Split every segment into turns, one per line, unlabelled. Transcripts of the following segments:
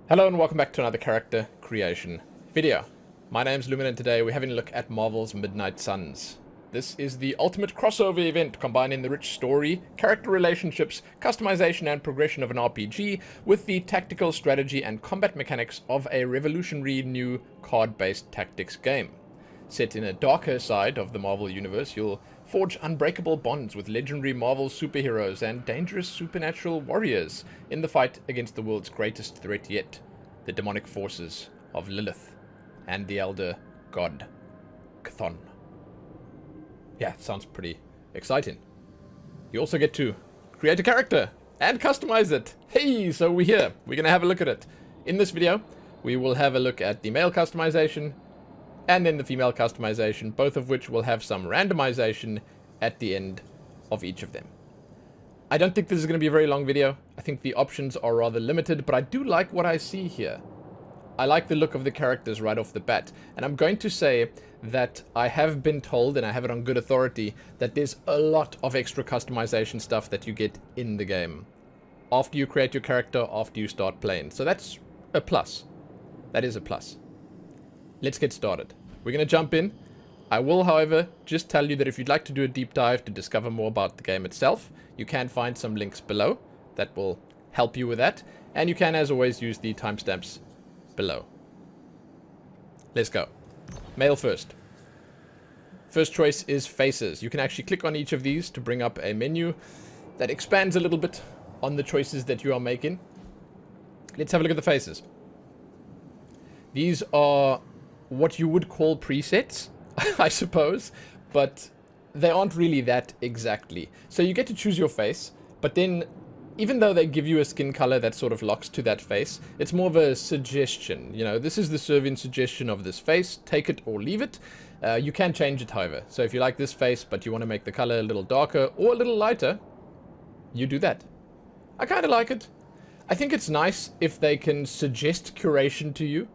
Hello and welcome back to another character creation video. My name's Lumin and today we're having a look at Marvel's Midnight Suns. This is the ultimate crossover event combining the rich story, character relationships, customization and progression of an RPG with the tactical strategy and combat mechanics of a revolutionary new card-based tactics game. Set in a darker side of the Marvel universe, you'll forge unbreakable bonds with legendary Marvel superheroes and dangerous supernatural warriors in the fight against the world's greatest threat yet, the demonic forces of Lilith and the elder god Chthon. Yeah, sounds pretty exciting. You also get to create a character and customize it. Hey, so we're here. We're going to have a look at it. In this video, we will have a look at the male customization and then the female customization, both of which will have some randomization at the end of each of them. I don't think this is going to be a very long video. I think the options are rather limited, but I do like what I see here. I like the look of the characters right off the bat, and I'm going to say that I have been told, and I have it on good authority, that there's a lot of extra customization stuff that you get in the game after you create your character, after you start playing. So that's a plus. That is a plus. Let's get started. We're going to jump in. I will, however, just tell you that if you'd like to do a deep dive to discover more about the game itself, you can find some links below that will help you with that. And you can, as always, use the timestamps below. Let's go. Male first. First choice is faces. You can actually click on each of these to bring up a menu that expands a little bit on the choices that you are making. Let's have a look at the faces. These are what you would call presets, I suppose, but they aren't really that exactly. So you get to choose your face, but then even though they give you a skin color that sort of locks to that face, it's more of a suggestion. You know, this is the serving suggestion of this face. Take it or leave it. You can change it, however. So if you like this face, but you want to make the color a little darker or a little lighter, you do that. I kind of like it. I think it's nice if they can suggest curation to you.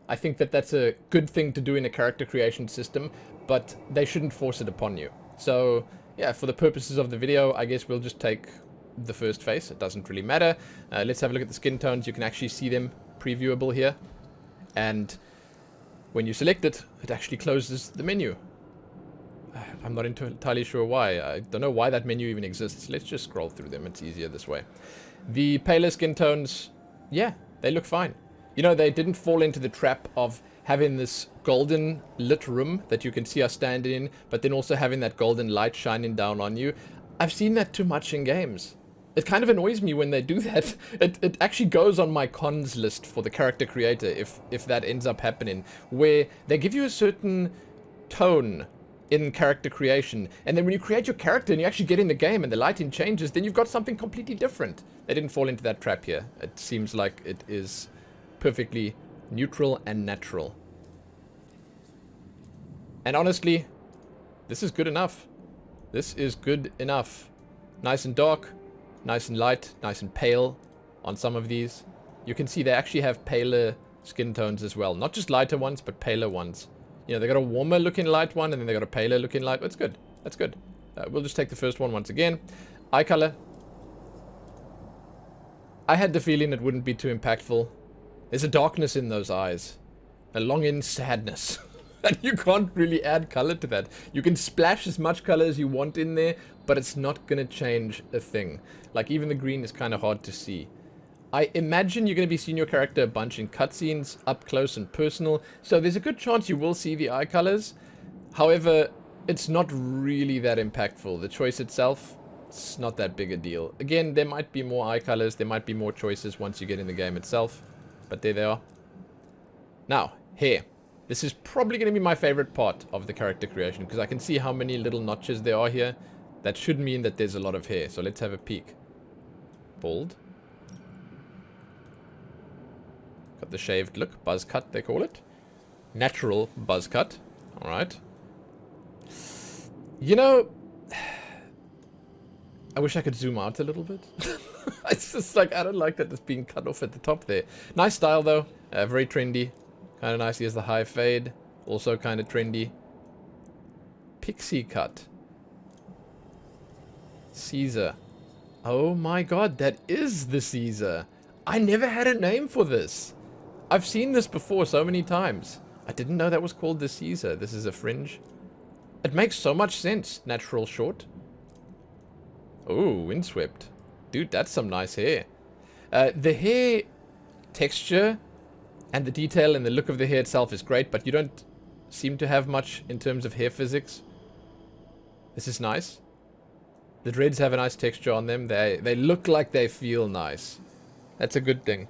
I think that that's a good thing to do in a character creation system, but they shouldn't force it upon you. So, yeah, for the purposes of the video, I guess we'll just take the first face. It doesn't really matter. Let's have a look at the skin tones. You can actually see them previewable here. And when you select it, it actually closes the menu. I'm not entirely sure why. I don't know why that menu even exists. Let's just scroll through them. It's easier this way. The paler skin tones, yeah, they look fine. You know, they didn't fall into the trap of having this golden lit room that you can see us standing in, but then also having that golden light shining down on you. I've seen that too much in games. It kind of annoys me when they do that. It actually goes on my cons list for the character creator if that ends up happening, where they give you a certain tone in character creation, and then when you create your character and you actually get in the game and the lighting changes, then you've got something completely different. They didn't fall into that trap here. It seems like it is perfectly neutral and natural. And honestly, this is good enough. This is good enough. Nice and dark, nice and light, nice and pale on some of these. You can see they actually have paler skin tones as well. Not just lighter ones, but paler ones. You know, they got a warmer looking light one, and then they got a paler looking light. That's good. That's good. We'll just take the first one once again. Eye color. I had the feeling it wouldn't be too impactful. There's a darkness in those eyes. A longing sadness. And you can't really add color to that. You can splash as much color as you want in there, but it's not going to change a thing. Like, even the green is kind of hard to see. I imagine you're going to be seeing your character a bunch in cutscenes, up close and personal, so there's a good chance you will see the eye colors. However, it's not really that impactful. The choice itself, it's not that big a deal. Again, there might be more eye colors, there might be more choices once you get in the game itself. But there they are. Now, hair. This is probably going to be my favorite part of the character creation, because I can see how many little notches there are here. That should mean that there's a lot of hair. So let's have a peek. Bald. Got the shaved look. Buzz cut, they call it. Natural buzz cut. Alright. You know, I wish I could zoom out a little bit. It's just like, I don't like that it's being cut off at the top there. Nice style though. Very trendy. Kind of nice. Here's the high fade. Also kind of trendy. Pixie cut. Caesar. Oh my god, that is the Caesar. I never had a name for this. I've seen this before so many times. I didn't know that was called the Caesar. This is a fringe. It makes so much sense. Natural short. Oh, windswept. Dude, that's some nice hair. The hair texture and the detail and the look of the hair itself is great, but you don't seem to have much in terms of hair physics. This is nice. The dreads have a nice texture on them. They look like they feel nice. That's a good thing.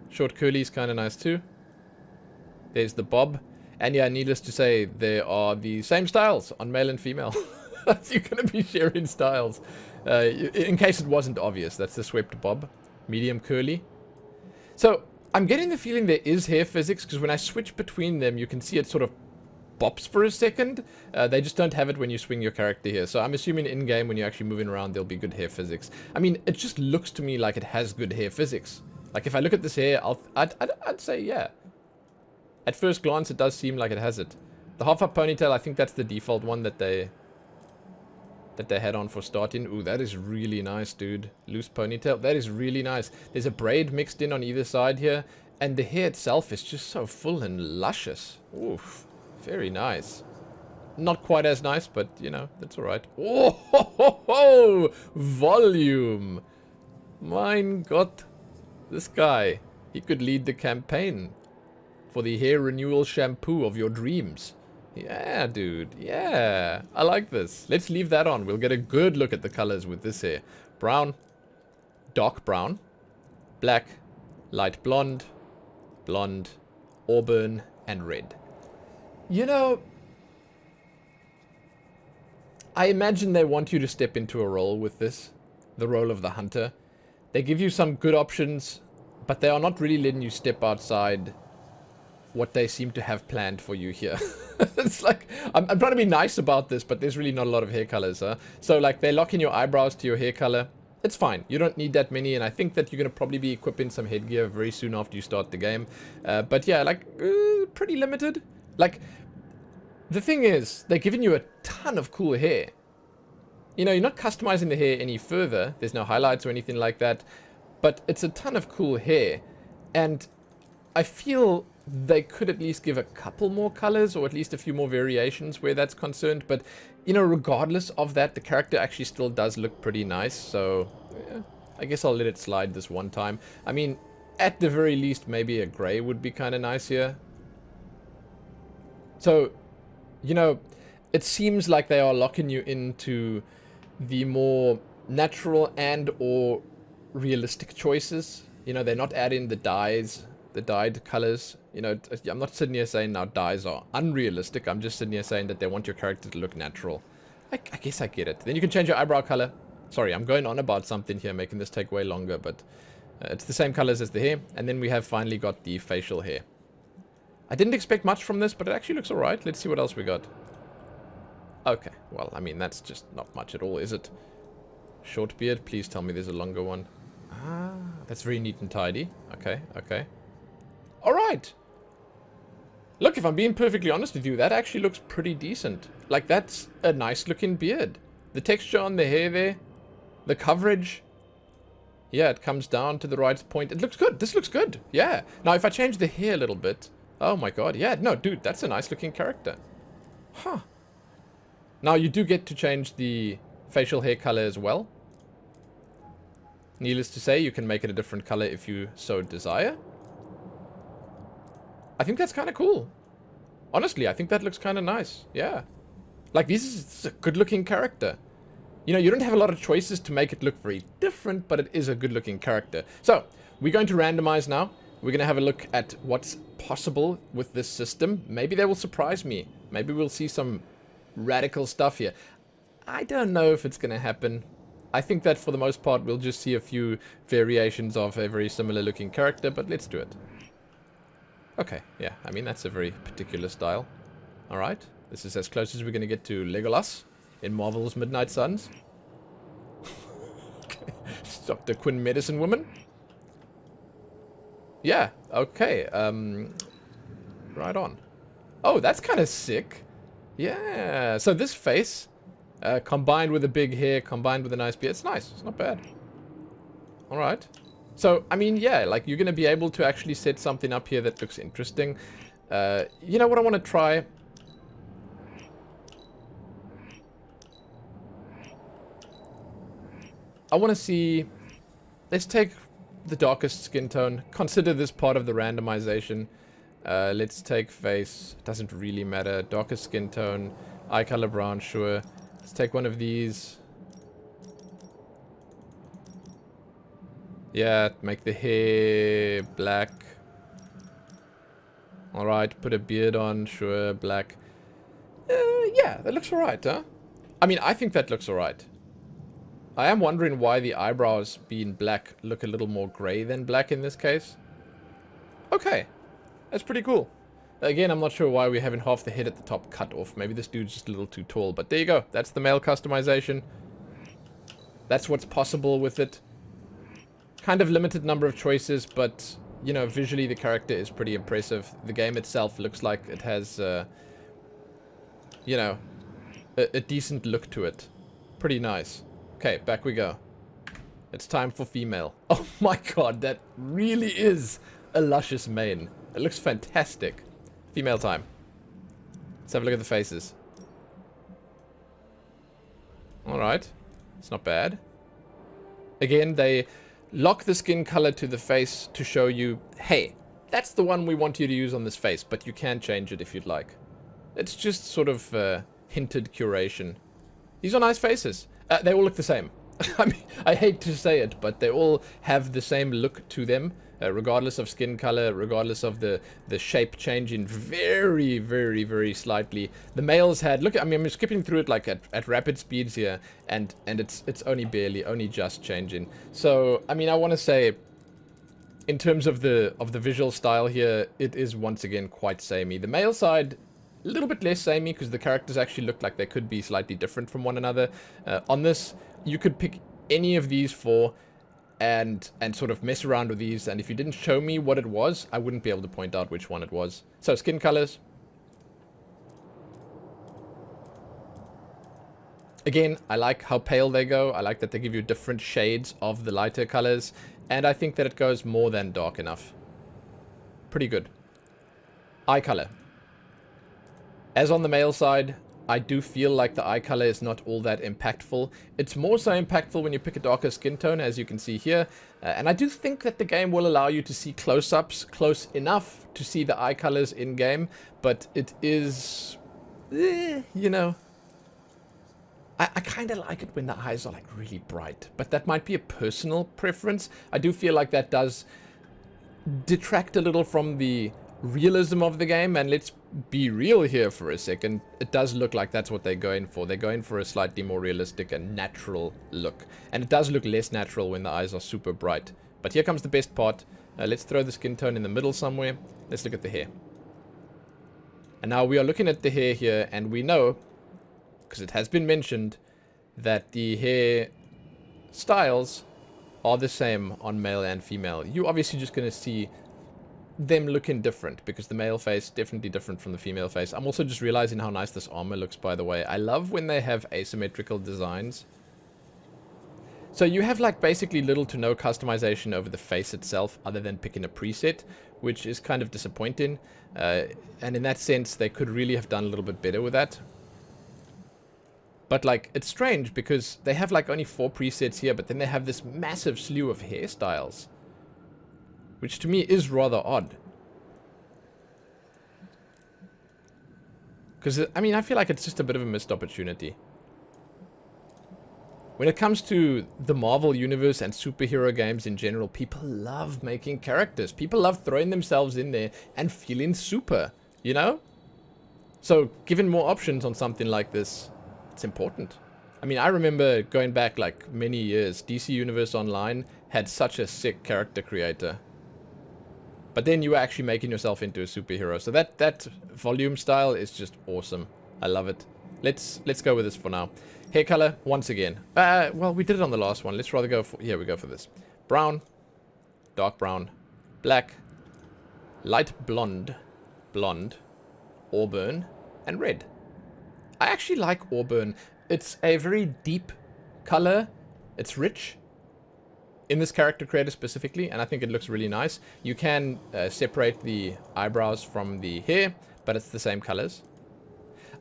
Short curly is kind of nice too. There's the bob. And yeah, needless to say, there are the same styles on male and female. You're going to be sharing styles. In case it wasn't obvious, that's the swept bob. Medium curly. So, I'm getting the feeling there is hair physics, because when I switch between them, you can see it sort of bops for a second. They just don't have it when you swing your character here. So I'm assuming in-game, when you're actually moving around, there'll be good hair physics. I mean, it just looks to me like it has good hair physics. Like, if I look at this hair, I'd say, yeah. At first glance, it does seem like it has it. The half-up ponytail, I think that's the default one that they had on for starting. Ooh, that is really nice, dude. Loose ponytail. That is really nice. There's a braid mixed in on either side here. And the hair itself is just so full and luscious. Oof. Very nice. Not quite as nice, but, you know, that's alright. Oh, ho, ho, ho! Volume! Mein Gott. This guy. He could lead the campaign for the hair renewal shampoo of your dreams. Yeah, dude. Yeah. I like this. Let's leave that on. We'll get a good look at the colors with this hair. Brown. Dark brown. Black. Light blonde. Blonde. Auburn. And red. You know, I imagine they want you to step into a role with this. The role of the hunter. They give you some good options, but they are not really letting you step outside what they seem to have planned for you here. It's like, I'm trying to be nice about this, but there's really not a lot of hair colors, huh? So, like, they lock in your eyebrows to your hair color. It's fine. You don't need that many, and I think that you're going to probably be equipping some headgear very soon after you start the game. But yeah, like, pretty limited. Like, the thing is, they're giving you a ton of cool hair. You know, you're not customizing the hair any further. There's no highlights or anything like that. But it's a ton of cool hair. And I feel they could at least give a couple more colors, or at least a few more variations where that's concerned. But, you know, regardless of that, the character actually still does look pretty nice. So, yeah, I guess I'll let it slide this one time. I mean, at the very least, maybe a gray would be kind of nice here. So, you know, it seems like they are locking you into the more natural and or realistic choices. You know, they're not adding the dyes, the dyed colors. You know, I'm not sitting here saying now dyes are unrealistic. I'm just sitting here saying that they want your character to look natural. I guess I get it. Then you can change your eyebrow color. Sorry, I'm going on about something here, making this take way longer, but it's the same colors as the hair. And then we have finally got the facial hair. I didn't expect much from this, but it actually looks alright. Let's see what else we got. Okay, well, I mean, that's just not much at all, is it? Short beard, please tell me there's a longer one. Ah, that's very neat and tidy. Okay, okay. Alright! Look, if I'm being perfectly honest with you, that actually looks pretty decent. Like, that's a nice looking beard. The texture on the hair there, the coverage. Yeah, it comes down to the right point. It looks good. This looks good. Yeah. Now, if I change the hair a little bit. Oh my god. Yeah, no, dude, that's a nice looking character. Huh. Now, you do get to change the facial hair color as well. Needless to say, you can make it a different color if you so desire. I think that's kind of cool. Honestly, I think that looks kind of nice. Yeah. Like, this is a good-looking character. You know, you don't have a lot of choices to make it look very different, but it is a good-looking character. So, we're going to randomize now. We're going to have a look at what's possible with this system. Maybe they will surprise me. Maybe we'll see some radical stuff here. I don't know if it's going to happen. I think that for the most part, we'll just see a few variations of a very similar-looking character, but let's do it. Okay, yeah, I mean, that's a very particular style. Alright, this is as close as we're going to get to Legolas in Marvel's Midnight Suns. Dr. Quinn Medicine Woman. Yeah, okay, right on. Oh, that's kind of sick. Yeah, so this face, combined with the big hair, combined with a nice beard, it's nice, it's not bad. Alright. So, I mean, yeah, like, you're going to be able to actually set something up here that looks interesting. You know what I want to try? I want to see... Let's take the darkest skin tone. Consider this part of the randomization. Let's take face. Doesn't really matter. Darkest skin tone. Eye color brown, sure. Let's take one of these. Yeah, make the hair black. Alright, put a beard on, sure, black. Yeah, that looks alright, huh? I mean, I think that looks alright. I am wondering why the eyebrows being black look a little more grey than black in this case. Okay, that's pretty cool. Again, I'm not sure why we're having half the head at the top cut off. Maybe this dude's just a little too tall, but there you go. That's the male customization. That's what's possible with it. Kind of limited number of choices, but, you know, visually the character is pretty impressive. The game itself looks like it has, you know, a decent look to it. Pretty nice. Okay, back we go. It's time for female. Oh my god, that really is a luscious mane. It looks fantastic. Female time. Let's have a look at the faces. Alright. It's not bad. Again, they lock the skin color to the face to show you, hey, that's the one we want you to use on this face, but you can change it if you'd like. It's just sort of hinted curation. These are nice faces. They all look the same. I mean, I hate to say it, but they all have the same look to them, regardless of skin color, regardless of the shape changing very, very, very slightly. The males had, look, I mean, I'm skipping through it like at rapid speeds here, and it's only just changing. So, I mean, I want to say, in terms of the visual style here, it is once again quite samey. The male side, a little bit less samey because the characters actually look like they could be slightly different from one another. On this, you could pick any of these four and sort of mess around with these, and if you didn't show me what it was, I wouldn't be able to point out which one it was. So, skin colors. Again, I like how pale they go. I like that they give you different shades of the lighter colors, and I think that it goes more than dark enough. Pretty good. Eye color. As on the male side, I do feel like the eye color is not all that impactful. It's more so impactful when you pick a darker skin tone, as you can see here. And I do think that the game will allow you to see close-ups close enough to see the eye colors in-game. But it is, you know, I kind of like it when the eyes are like really bright. But that might be a personal preference. I do feel like that does detract a little from the realism of the game, and let's be real here for a second. It does look like that's what they're going for. They're going for a slightly more realistic and natural look, and it does look less natural when the eyes are super bright. But here comes the best part. Let's throw the skin tone in the middle somewhere. Let's look at the hair. And now we are looking at the hair here, and we know, because it has been mentioned, that the hair styles are the same on male and female. You're obviously just going to see them looking different, because the male face definitely different from the female face. I'm also just realizing how nice this armor looks, by the way. I love when they have asymmetrical designs. So you have like basically little to no customization over the face itself other than picking a preset, which is kind of disappointing. And in that sense, they could really have done a little bit better with that. But like, it's strange because they have like only 4 presets here, but then they have this massive slew of hairstyles, which to me is rather odd. Because, I mean, I feel like it's just a bit of a missed opportunity. When it comes to the Marvel Universe and superhero games in general, people love making characters. People love throwing themselves in there and feeling super, you know? So, given more options on something like this, it's important. I mean, I remember going back like many years, DC Universe Online had such a sick character creator. But then you were actually making yourself into a superhero. So that volume style is just awesome. I love it. Let's go with this for now. Hair color, once again. Well, we did it on the last one. Let's rather go for... Here we go for this. Brown. Dark brown. Black. Light blonde. Blonde. Auburn. And red. I actually like auburn. It's a very deep color. It's rich. in this character creator specifically, and I think it looks really nice. You can separate the eyebrows from the hair, but it's the same colors.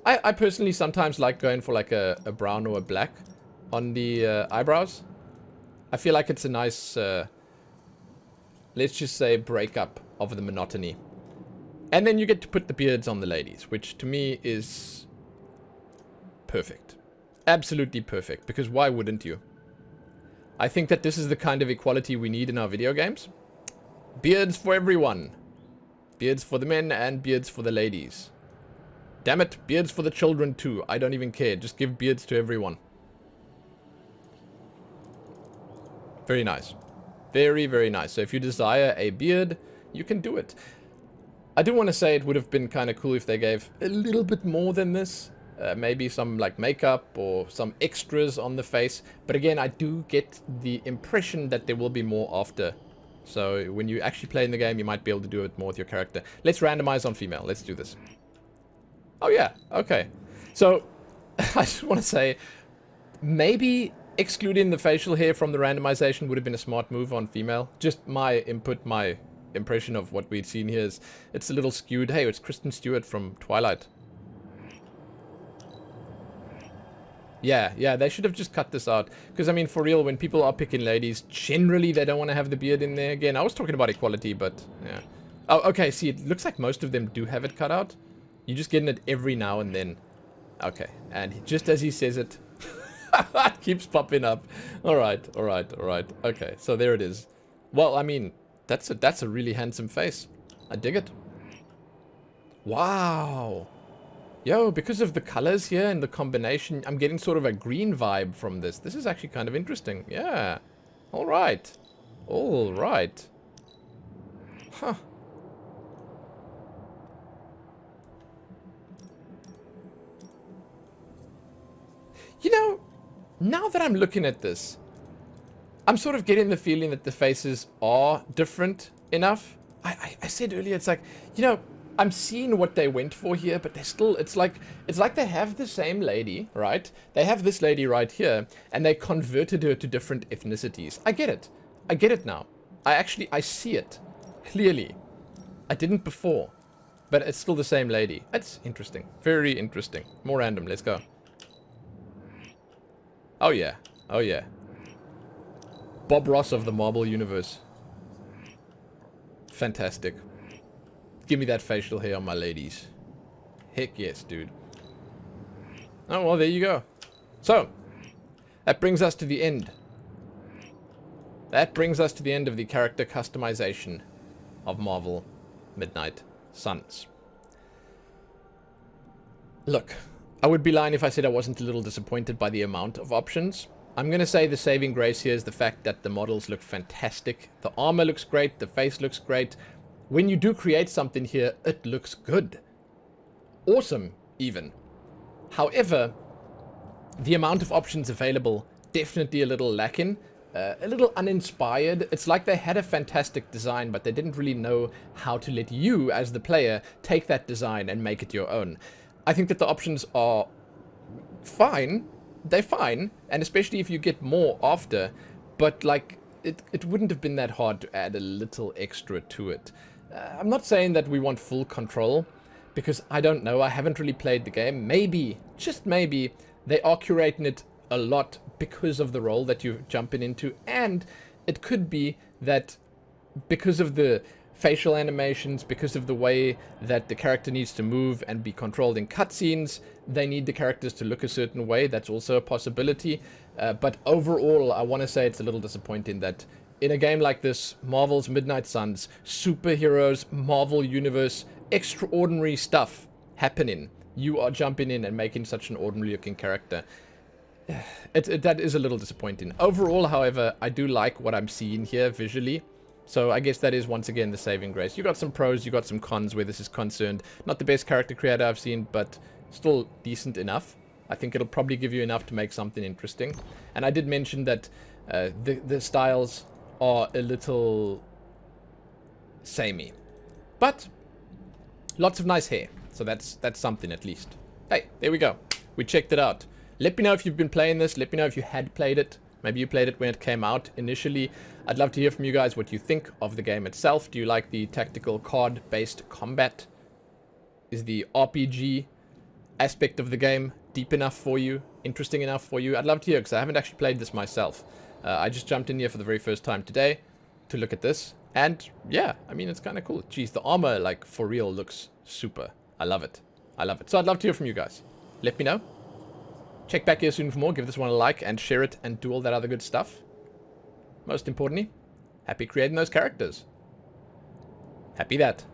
I personally sometimes like going for like a brown or a black on the eyebrows. I feel like it's a nice, let's just say, breakup of the monotony. And then you get to put the beards on the ladies, which to me is perfect. Absolutely perfect, because why wouldn't you? I think that this is the kind of equality we need in our video games. Beards for everyone. Beards for the men and beards for the ladies. Damn it, beards for the children too. I don't even care. Just give beards to everyone. Very nice. Very, very nice. So if you desire a beard, you can do it. I do want to say it would have been kind of cool if they gave a little bit more than this. Maybe some like makeup or some extras on the face. But again, I do get the impression that there will be more after. So when you actually play in the game, you might be able to do it more with your character. Let's randomize on female. Let's do this. Oh yeah, okay. So, I just want to say, maybe excluding the facial hair from the randomization would have been a smart move on female. Just my input, my impression of what we'd seen here is, it's a little skewed. Hey, it's Kristen Stewart from Twilight. Yeah, they should have just cut this out. Because, I mean, for real, when people are picking ladies, generally they don't want to have the beard in there. Again, I was talking about equality, but, yeah. Oh, okay, see, it looks like most of them do have it cut out. You're just getting it every now and then. Okay, and just as he says it, it keeps popping up. Alright. Okay, so there it is. Well, I mean, that's a really handsome face. I dig it. Wow. Yo, because of the colors here and the combination, I'm getting sort of a green vibe from this. This is actually kind of interesting. Yeah. Alright. Huh. You know, now that I'm looking at this, I'm sort of getting the feeling that the faces are different enough. I said earlier, it's like, you know, I'm seeing what they went for here, but they're still, it's like they have the same lady, right? They have this lady right here, and they converted her to different ethnicities. I get it now. I see it clearly. I didn't before, but it's still the same lady. That's interesting. Very interesting. More random. Let's go. Oh yeah. Bob Ross of the Marvel Universe. Fantastic. Give me that facial hair on my ladies. Heck yes, dude. Oh, well, there you go. So, that brings us to the end. That brings us to the end of the character customization of Marvel Midnight Suns. Look, I would be lying if I said I wasn't a little disappointed by the amount of options. I'm going to say the saving grace here is the fact that the models look fantastic. The armor looks great. The face looks great. When you do create something here, it looks good. Awesome, even. However, the amount of options available, definitely a little lacking. A little uninspired. It's like they had a fantastic design, but they didn't really know how to let you, as the player, take that design and make it your own. I think that the options are fine. They're fine, and especially if you get more after, but like, it wouldn't have been that hard to add a little extra to it. I'm not saying that we want full control, because I don't know, I haven't really played the game. Maybe, just maybe, they are curating it a lot because of the role that you're jumping into, and it could be that because of the facial animations, because of the way that the character needs to move and be controlled in cutscenes, they need the characters to look a certain way. That's also a possibility. But overall, I want to say it's a little disappointing that in a game like this, Marvel's Midnight Suns, superheroes, Marvel Universe, extraordinary stuff happening, you are jumping in and making such an ordinary looking character. That is a little disappointing. Overall, however, I do like what I'm seeing here visually. So I guess that is once again the saving grace. You got some pros, you got some cons where this is concerned. Not the best character creator I've seen, but still decent enough. I think it'll probably give you enough to make something interesting. And I did mention that the styles are a little samey. But lots of nice hair. So that's something at least. Hey, there we go. We checked it out. Let me know if you've been playing this. Let me know if you had played it. Maybe you played it when it came out initially. I'd love to hear from you guys what you think of the game itself. Do you like the tactical card-based combat? Is the RPG aspect of the game deep enough for you? Interesting enough for you? I'd love to hear, because I haven't actually played this myself. I just jumped in here for the very first time today to look at this. And yeah, I mean, it's kind of cool. Geez, the armor, like, for real looks super. I love it. I love it. So I'd love to hear from you guys. Let me know. Check back here soon for more. Give this one a like and share it and do all that other good stuff. Most importantly, happy creating those characters. Happy that.